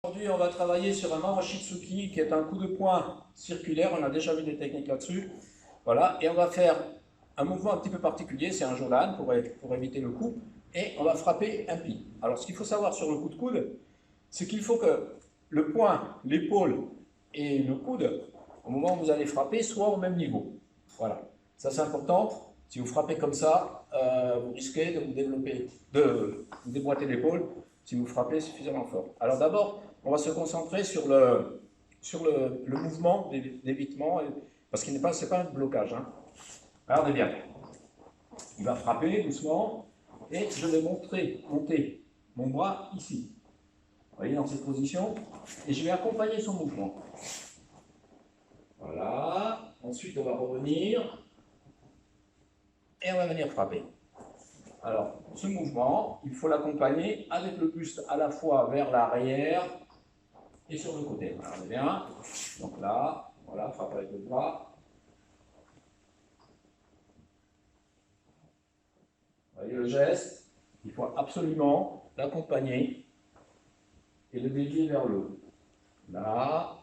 Aujourd'hui, on va travailler sur un Marashitsuki qui est un coup de poing circulaire. On a déjà vu des techniques là-dessus. Voilà, et on va faire un mouvement un petit peu particulier, c'est un jodan pour éviter le coup, et on va frapper un pli. Alors, ce qu'il faut savoir sur le coup de coude, c'est qu'il faut que le poing, l'épaule et le coude, au moment où vous allez frapper, soient au même niveau. Voilà, ça c'est important. Si vous frappez comme ça, vous risquez de vous déboîter l'épaule si vous frappez suffisamment fort. Alors d'abord, on va se concentrer sur le mouvement d'évitement, parce qu'il n'est pas, c'est pas un blocage. Hein. Regardez bien. Il va frapper doucement, et je vais monter mon bras ici. Vous voyez, dans cette position, et je vais accompagner son mouvement. Voilà. Ensuite, on va revenir, et on va venir frapper. Alors, ce mouvement, il faut l'accompagner avec le buste à la fois vers l'arrière et sur le côté. Regardez bien. Donc là, voilà, frappe avec le bras. Vous voyez le geste? Il faut absolument l'accompagner et le dévier vers le haut. Là,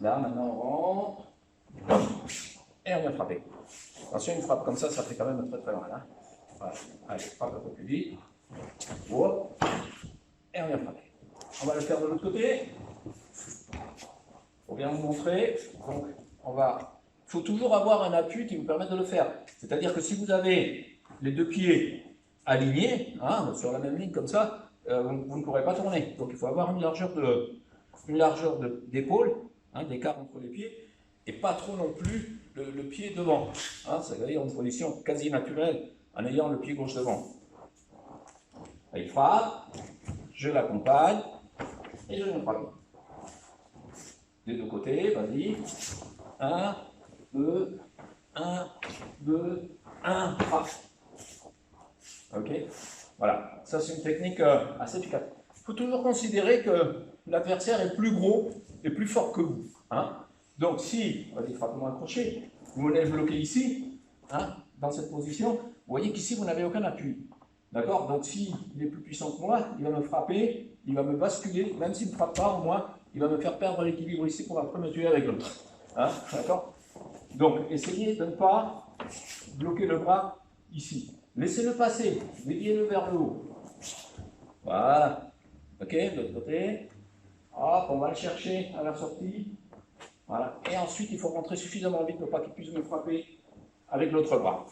là, maintenant on rentre. Et on vient frapper. Attention, une frappe comme ça fait quand même très très mal. Hein. Voilà. Allez, frappe un peu plus vite. Hop. Et on vient frapper. On va le faire de l'autre côté. Pour bien vous montrer. Donc, il faut toujours avoir un appui qui vous permette de le faire. C'est-à-dire que si vous avez les deux pieds alignés, hein, sur la même ligne comme ça, vous ne pourrez pas tourner. Donc il faut avoir une largeur d'épaule, hein, d'écart entre les pieds, et pas trop non plus le pied devant. Hein, c'est-à-dire une position quasi naturelle en ayant le pied gauche devant. Il frappe, je l'accompagne, et je viens frapper. Des deux côtés, vas-y. 1, 2, 1, 2, 1, frappe. Ok. Voilà, ça c'est une technique assez efficace. Il faut toujours considérer que l'adversaire est plus gros et plus fort que vous. Hein. Donc si, vas-y, frappe-moi un crochet, vous venez le bloquer ici, hein, dans cette position, vous voyez qu'ici vous n'avez aucun appui. D'accord. Donc s'il est plus puissant que moi, il va me frapper, il va me basculer, même s'il ne frappe pas, au moins, il va me faire perdre l'équilibre ici pour après me tuer avec l'autre. Hein. D'accord. Donc essayez de ne pas bloquer le bras ici. Laissez-le passer, déviez-le vers le haut. Voilà. Ok, de l'autre côté. Hop, on va le chercher à la sortie. Voilà. Et ensuite, il faut rentrer suffisamment vite pour pas qu'il puisse me frapper avec l'autre bras.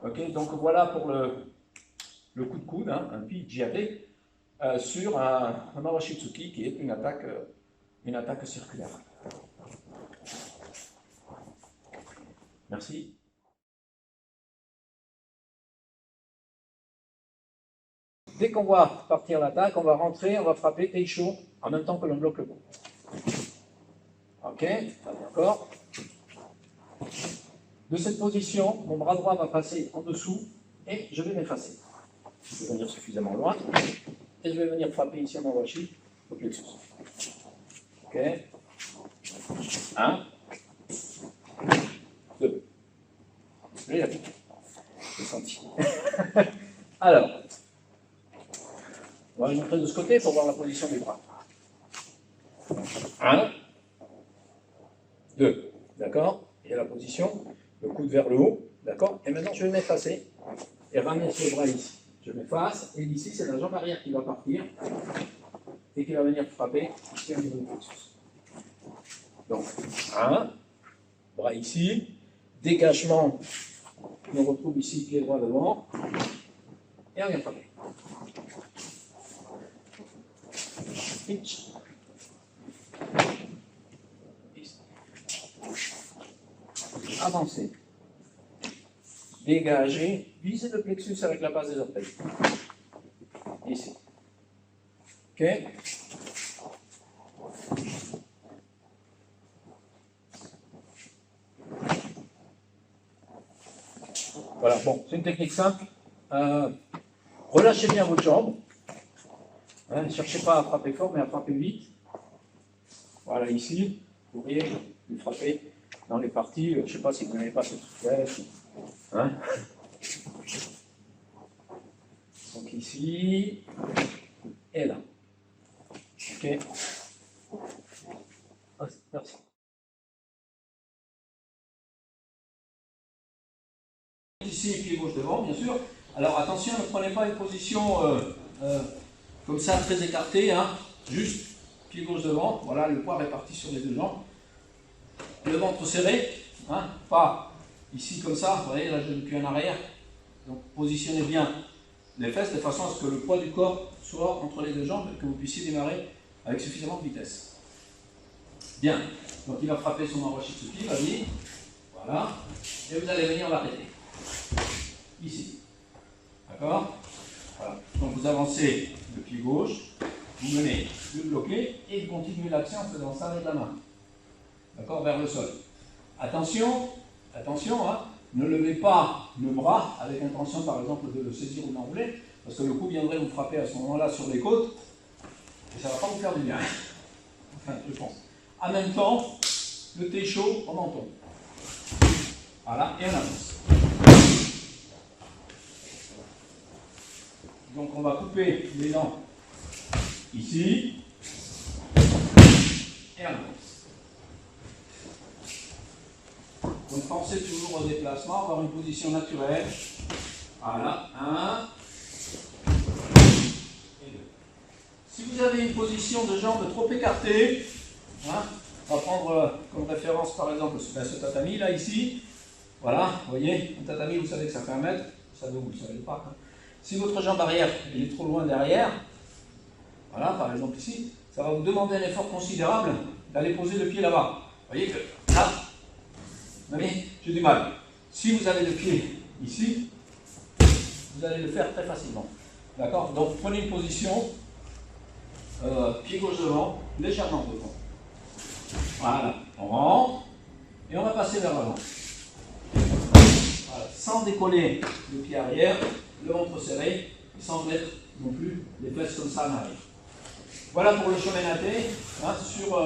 Ok, donc voilà pour le coup de coude, hein, un PJAT, sur un Marashitsuki qui est une attaque circulaire. Merci. Dès qu'on va partir l'attaque, on va rentrer, on va frapper Teisho en même temps que l'on bloque le coup. Ok, d'accord. De cette position, mon bras droit va passer en dessous et je vais m'effacer. Je vais venir suffisamment loin et je vais venir frapper ici à mon washi au plexus. Ok. 1, 2. Lui, il a piqué. J'ai senti. Alors, on va le montrer de ce côté pour voir la position des bras. 1, 2. D'accord. Il y a la position, le coude vers le haut. D'accord. Et maintenant, je vais m'effacer et ramener ce bras ici. Je m'efface et ici, c'est la jambe arrière qui va partir et qui va venir frapper ici au niveau du plexus. Donc, 1, bras ici, dégagement, on retrouve ici pied droit devant, et on vient frapper. Pitch. Avancez. Dégagez, visez le plexus avec la base des orteils. Ici. Ok. Voilà, bon, c'est une technique simple. Relâchez bien votre jambe. Hein, ne cherchez pas à frapper fort, mais à frapper vite. Voilà, ici, vous pourriez lui frapper dans les parties, je ne sais pas si vous n'avez pas cette souplesse. Hein. Donc ici, et là. Ok. Merci. Ici, pied gauche devant, bien sûr. Alors attention, ne prenez pas une position comme ça, très écartée, hein. Juste pied gauche devant, voilà, le poids réparti sur les deux jambes. Le ventre serré, hein, pas ici comme ça, vous voyez, là je ne plus en arrière. Donc positionnez bien les fesses de façon à ce que le poids du corps soit entre les deux jambes et que vous puissiez démarrer avec suffisamment de vitesse. Bien, donc il va frapper son Maruashitsuki, vas-y, voilà, et vous allez venir l'arrêter. Ici, d'accord? Voilà. Donc vous avancez le pied gauche, vous menez le bloqué et vous continuez l'action en faisant ça avec la main. D'accord? Vers le sol. Attention, attention, hein, ne levez pas le bras avec intention par exemple de le saisir ou d'enrouler, parce que le coup viendrait vous frapper à ce moment-là sur les côtes et ça ne va pas vous faire du bien. Enfin, je pense. En même temps, le thé chaud au menton. Voilà, et on avance. Donc on va couper l'élan ici et on avance. Donc pensez toujours au déplacement, avoir une position naturelle. Voilà, 1 et 2. Si vous avez une position de jambes trop écartée, hein, on va prendre comme référence par exemple ce tatami là ici. Voilà, vous voyez, un tatami vous savez que ça fait 1 mètre, ça vous ne le savez pas. Hein. Si votre jambe arrière est trop loin derrière, voilà, par exemple ici, ça va vous demander un effort considérable d'aller poser le pied là-bas. Vous voyez que là, vous voyez, j'ai du mal. Si vous avez le pied ici, vous allez le faire très facilement. D'accord? Donc prenez une position, pied gauche devant, légèrement devant. Voilà, on rentre et on va passer vers l'avant. Voilà, sans décoller le pied arrière, le ventre serré, sans mettre non plus les fesses comme ça en arrière. Voilà pour le shomenate, hein, sur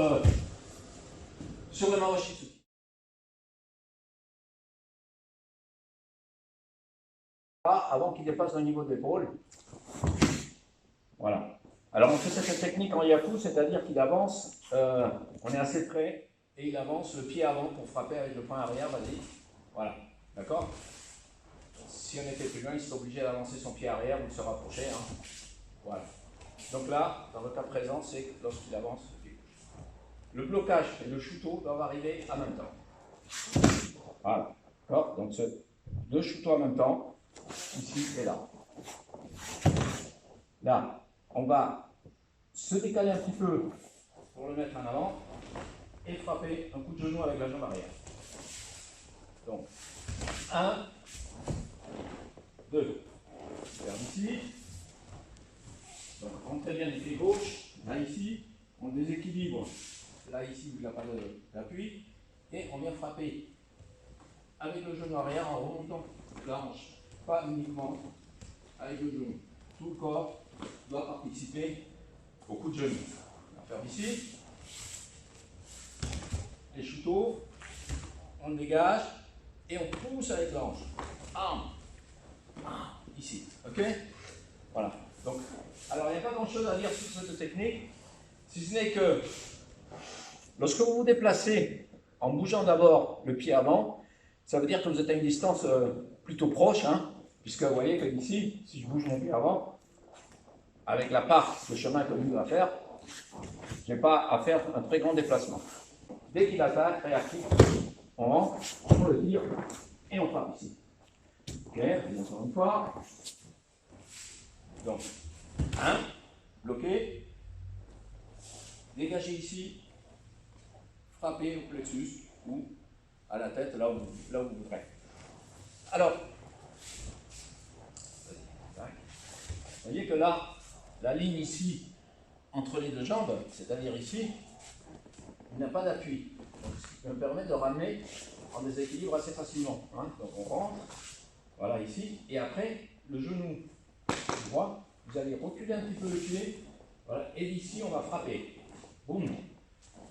le Maruashitsuki. Avant qu'il dépasse le niveau de l'épaule. Voilà. Alors on fait cette technique en yaku, c'est-à-dire qu'il avance, on est assez près, et il avance le pied avant pour frapper avec le poing arrière, vas-y. Voilà, d'accord? Si on était plus loin, il serait obligé d'avancer son pied arrière ou de se rapprocher. Hein. Voilà. Donc là, dans le cas présent, c'est lorsqu'il avance le pied gauche. Le blocage et le shuto doivent arriver en même temps. Voilà, d'accord? Donc deux shuto en même temps, ici et là. Là, on va se décaler un petit peu pour le mettre en avant et frapper un coup de genou avec la jambe arrière. Donc, 1, 2. Vers ici. Donc, rentrez bien les pieds gauche. Là, ici. On déséquilibre. Là, ici, où il n'y a pas d'appui. Et on vient frapper avec le genou arrière en remontant la hanche. Pas uniquement avec le genou. Tout le corps doit participer au coup de genou. On va faire ici. Les shuto, on le dégage et on pousse avec la hanche. Ici, ok? Voilà. Donc, alors il n'y a pas grand-chose à dire sur cette technique, si ce n'est que lorsque vous vous déplacez en bougeant d'abord le pied avant, ça veut dire que vous êtes à une distance plutôt proche, hein, puisque vous voyez que ici, si je bouge mon pied avant, avec la part de chemin que nous va faire, je n'ai pas à faire un très grand déplacement. Dès qu'il attaque, réactif, on rentre, on le tire et on frappe ici. Ok, encore une fois. Donc, 1, bloqué, dégagez ici, frappez au plexus ou à la tête, là où vous voudrez. Alors, vous voyez que là, la ligne ici, entre les deux jambes, c'est-à-dire ici, il n'y a pas d'appui. Donc, ce qui me permet de ramener en déséquilibre assez facilement. Hein. Donc on rentre, voilà ici, et après, le genou droit, vous allez reculer un petit peu le pied, voilà, et d'ici, on va frapper. Boum.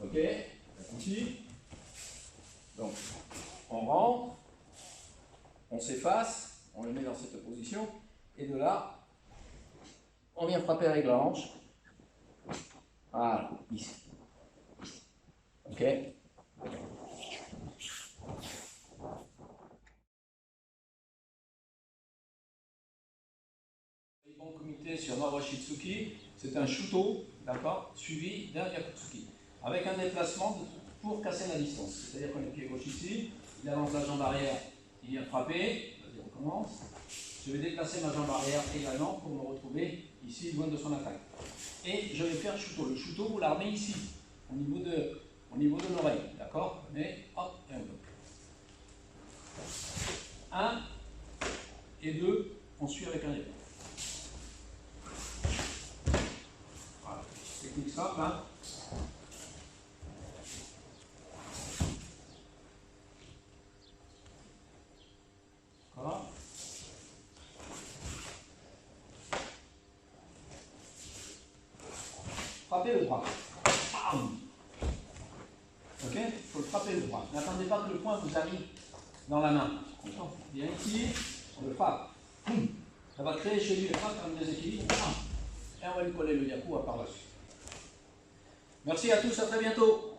Ok, ici. Donc, on rentre, on s'efface, on le met dans cette position, et de là, on vient frapper avec la hanche. Voilà, ici. Ok? Bon comité sur Maruashitsuki, c'est un shuto, d'accord, suivi d'un yakutsuki, avec un déplacement pour casser la distance. C'est-à-dire qu'on est pied gauche ici, il avance la jambe arrière, il vient frapper, vas-y on commence. Je vais déplacer ma jambe arrière également pour me retrouver ici loin de son attaque. Et je vais faire shuto. Le shuto, vous l'armez ici, au niveau de l'oreille, d'accord? Mais hop, et on bloque. 1 et 2, on suit avec un épée. Voilà, technique simple, hein? Voilà. Frappez le bras. Ok? Il faut le frapper le bras. N'attendez pas que le poing vous arrive dans la main. Bien ici, on le frappe. Ça va créer chez lui un déséquilibre. Et on va lui coller le yaku par la suite. Merci à tous, à très bientôt.